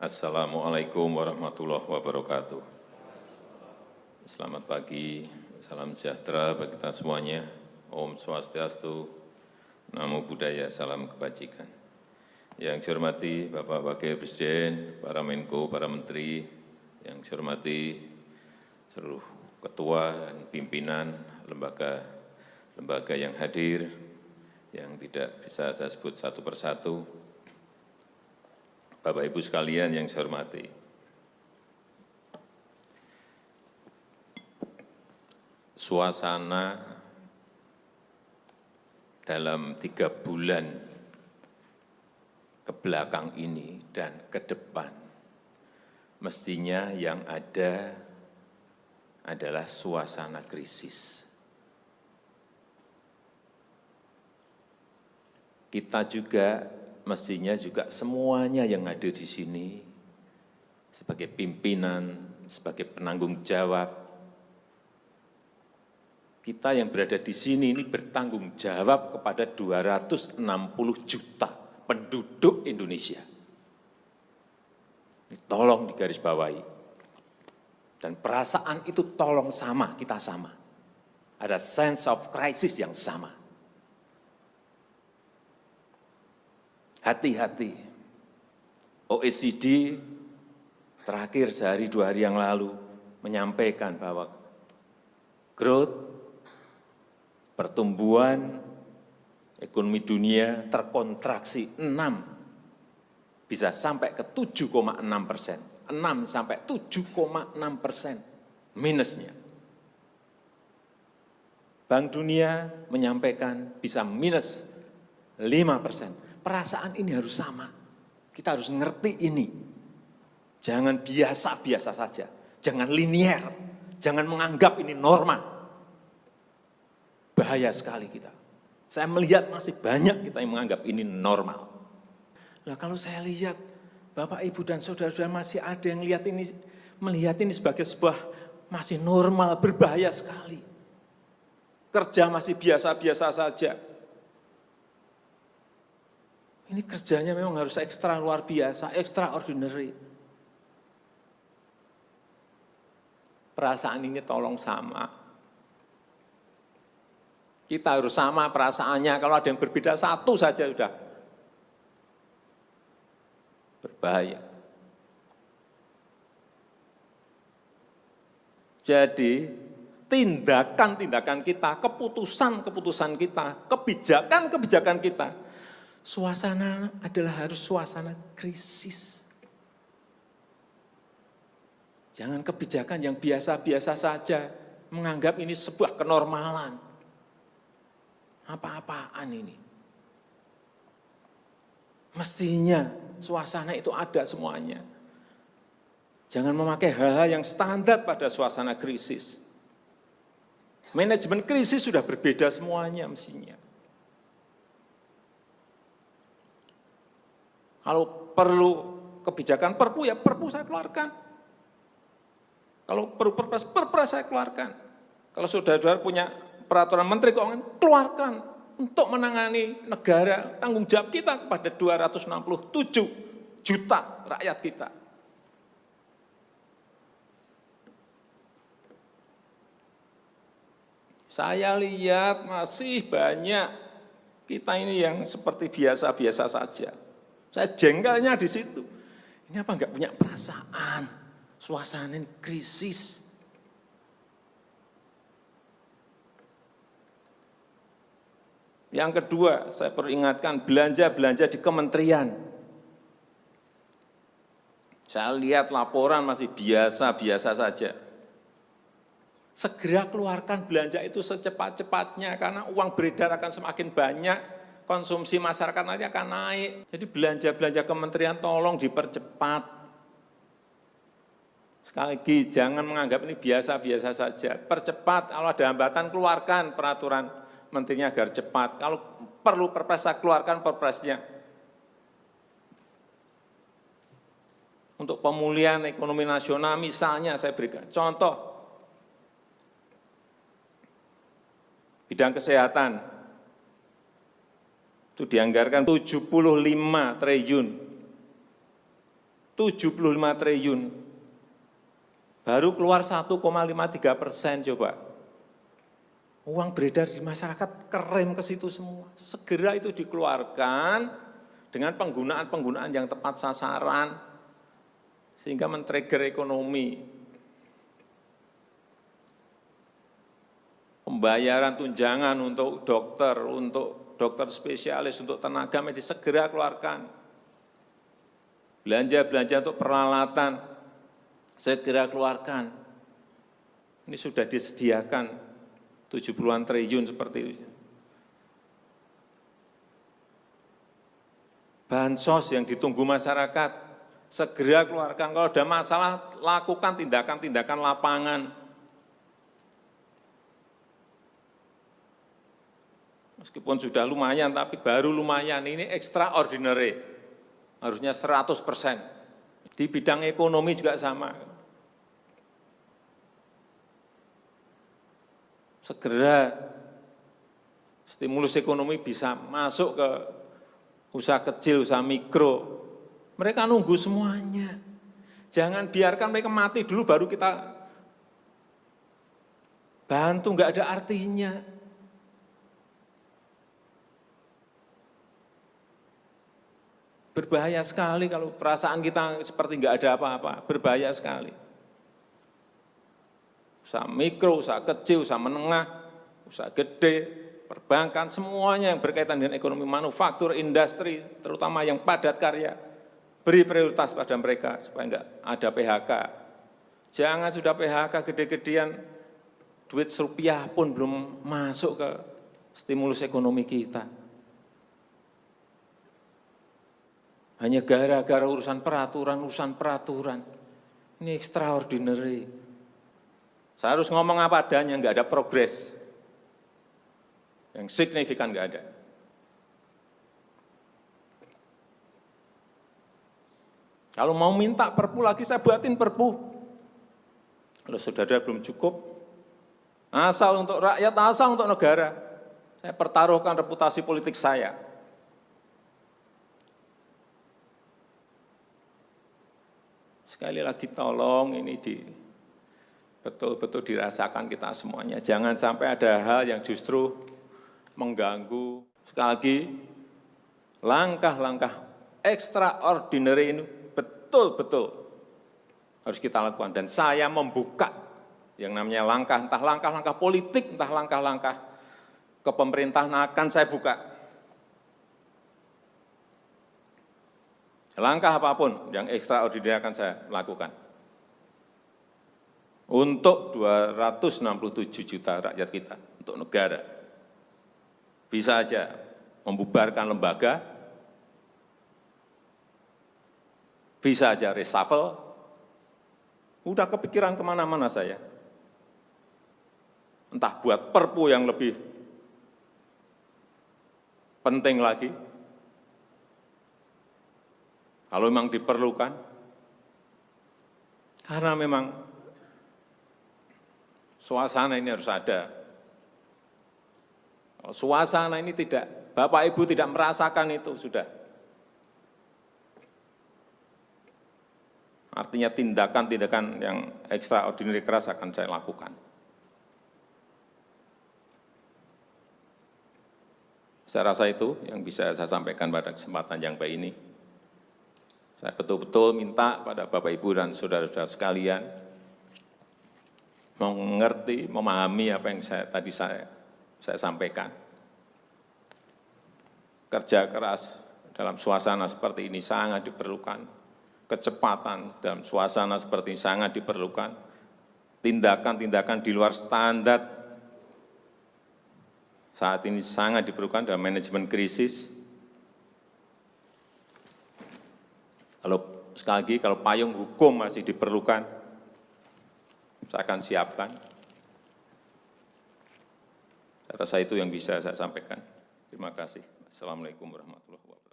Assalamualaikum warahmatullahi wabarakatuh. Selamat pagi, salam sejahtera bagi kita semuanya. Om Swastiastu, Namo Buddhaya, salam kebajikan. Yang saya hormati Bapak Wakil Presiden, para Menko, para Menteri, yang saya hormati seluruh ketua dan pimpinan lembaga yang hadir, yang tidak bisa saya sebut satu persatu. Bapak Ibu sekalian yang saya hormati, suasana dalam 3 bulan ke belakang ini dan ke depan, mestinya yang ada adalah suasana krisis. Kita juga mestinya juga semuanya yang ada di sini sebagai pimpinan, sebagai penanggung jawab, kita yang berada di sini ini bertanggung jawab kepada 260 juta penduduk Indonesia. Ini tolong digarisbawahi. Dan perasaan itu tolong sama, kita sama. Ada sense of crisis yang sama. Hati-hati, OECD terakhir sehari 2 hari yang lalu menyampaikan bahwa growth, pertumbuhan ekonomi dunia terkontraksi 6, bisa sampai ke 7,6%, 6 sampai 7,6% minusnya. Bank Dunia menyampaikan bisa minus 5%. Perasaan ini harus sama, kita harus ngerti ini. Jangan biasa-biasa saja, jangan linier, jangan menganggap ini norma. Bahaya sekali kita. Saya melihat masih banyak kita yang menganggap ini normal. Nah, kalau saya lihat Bapak, Ibu, dan saudara-saudara masih ada yang melihat ini sebagai sebuah masih normal, berbahaya sekali. Kerja masih biasa-biasa saja. Ini kerjanya memang harus ekstra luar biasa, extraordinary. Perasaan ini tolong sama. Kita harus sama perasaannya, kalau ada yang berbeda satu saja sudah berbahaya. Jadi tindakan-tindakan kita, keputusan-keputusan kita, kebijakan-kebijakan kita, suasana adalah harus suasana krisis. Jangan kebijakan yang biasa-biasa saja, menganggap ini sebuah kenormalan. Apa-apaan ini? Mestinya suasana itu ada semuanya. Jangan memakai hal-hal yang standar pada suasana krisis. Manajemen krisis sudah berbeda semuanya mestinya. Kalau perlu kebijakan perpu, ya perpu saya keluarkan. Kalau perlu perpres saya keluarkan. Kalau saudara-saudara punya peraturan Menteri Keuangan, keluarkan untuk menangani negara, tanggung jawab kita kepada 267 juta rakyat kita. Saya lihat masih banyak kita ini yang seperti biasa-biasa saja. Saya jengkelnya di situ. Ini apa enggak punya perasaan, suasana krisis. Yang kedua, saya perlu ingatkan belanja-belanja di kementerian. Saya lihat laporan masih biasa-biasa saja. Segera keluarkan belanja itu secepat-cepatnya karena uang beredar akan semakin banyak. Konsumsi masyarakat nanti akan naik. Jadi belanja-belanja kementerian tolong dipercepat. Sekali lagi, jangan menganggap ini biasa-biasa saja. Percepat, kalau ada hambatan, keluarkan peraturan menterinya agar cepat. Kalau perlu perpres, keluarkan perpresnya. Untuk pemulihan ekonomi nasional, misalnya saya berikan contoh. Bidang kesehatan. Itu dianggarkan 75 triliun. 75 triliun. Baru keluar 1,53% coba. Uang beredar di masyarakat kerem ke situ semua. Segera itu dikeluarkan dengan penggunaan-penggunaan yang tepat sasaran, sehingga men-trigger ekonomi. Pembayaran tunjangan untuk dokter spesialis, untuk tenaga medis segera keluarkan. Belanja-belanja untuk peralatan segera keluarkan. Ini sudah disediakan 70-an triliun seperti itu. Bansos yang ditunggu masyarakat, segera keluarkan. Kalau ada masalah, lakukan tindakan-tindakan lapangan. Meskipun sudah lumayan, tapi baru lumayan. Ini extraordinary. Harusnya 100%. Di bidang ekonomi juga sama. Segera stimulus ekonomi bisa masuk ke usaha kecil, usaha mikro. Mereka nunggu semuanya. Jangan biarkan mereka mati dulu baru kita bantu, nggak ada artinya. Berbahaya sekali kalau perasaan kita seperti nggak ada apa-apa, berbahaya sekali. Usaha mikro, usaha kecil, usaha menengah, usaha gede, perbankan, semuanya yang berkaitan dengan ekonomi manufaktur, industri, terutama yang padat karya, beri prioritas pada mereka supaya enggak ada PHK. Jangan sudah PHK gede-gedean, duit rupiah pun belum masuk ke stimulus ekonomi kita. Hanya gara-gara urusan peraturan. Ini extraordinary. Saya harus ngomong apa adanya, enggak ada progres. Yang signifikan enggak ada. Kalau mau minta perpu lagi, saya buatin perpu. Kalau saudara belum cukup, asal untuk rakyat, asal untuk negara. Saya pertaruhkan reputasi politik saya. Sekali lagi tolong ini betul-betul dirasakan kita semuanya. Jangan sampai ada hal yang justru mengganggu. Sekali lagi, langkah-langkah extraordinary ini betul-betul harus kita lakukan. Dan saya membuka yang namanya langkah, entah langkah-langkah politik, entah langkah-langkah kepemerintahan akan saya buka. Langkah apapun yang extraordinary akan saya lakukan. Untuk 267 juta rakyat kita, untuk negara. Bisa aja membubarkan lembaga, bisa aja reshuffle, udah kepikiran kemana-mana saya. Entah buat perpu yang lebih penting lagi, kalau memang diperlukan, karena memang suasana ini harus ada. Kalau suasana ini tidak, Bapak Ibu tidak merasakan itu, sudah. Artinya tindakan-tindakan yang extraordinary keras akan saya lakukan. Saya rasa itu yang bisa saya sampaikan pada kesempatan yang baik ini. Saya betul-betul minta pada Bapak Ibu dan saudara-saudara sekalian, mengerti, memahami apa yang tadi saya sampaikan. Kerja keras dalam suasana seperti ini sangat diperlukan. Kecepatan dalam suasana seperti ini sangat diperlukan. Tindakan-tindakan di luar standar saat ini sangat diperlukan dalam manajemen krisis. Sekali lagi, kalau payung hukum masih diperlukan, saya akan siapkan. Saya rasa itu yang bisa saya sampaikan. Terima kasih. Assalamualaikum warahmatullahi wabarakatuh.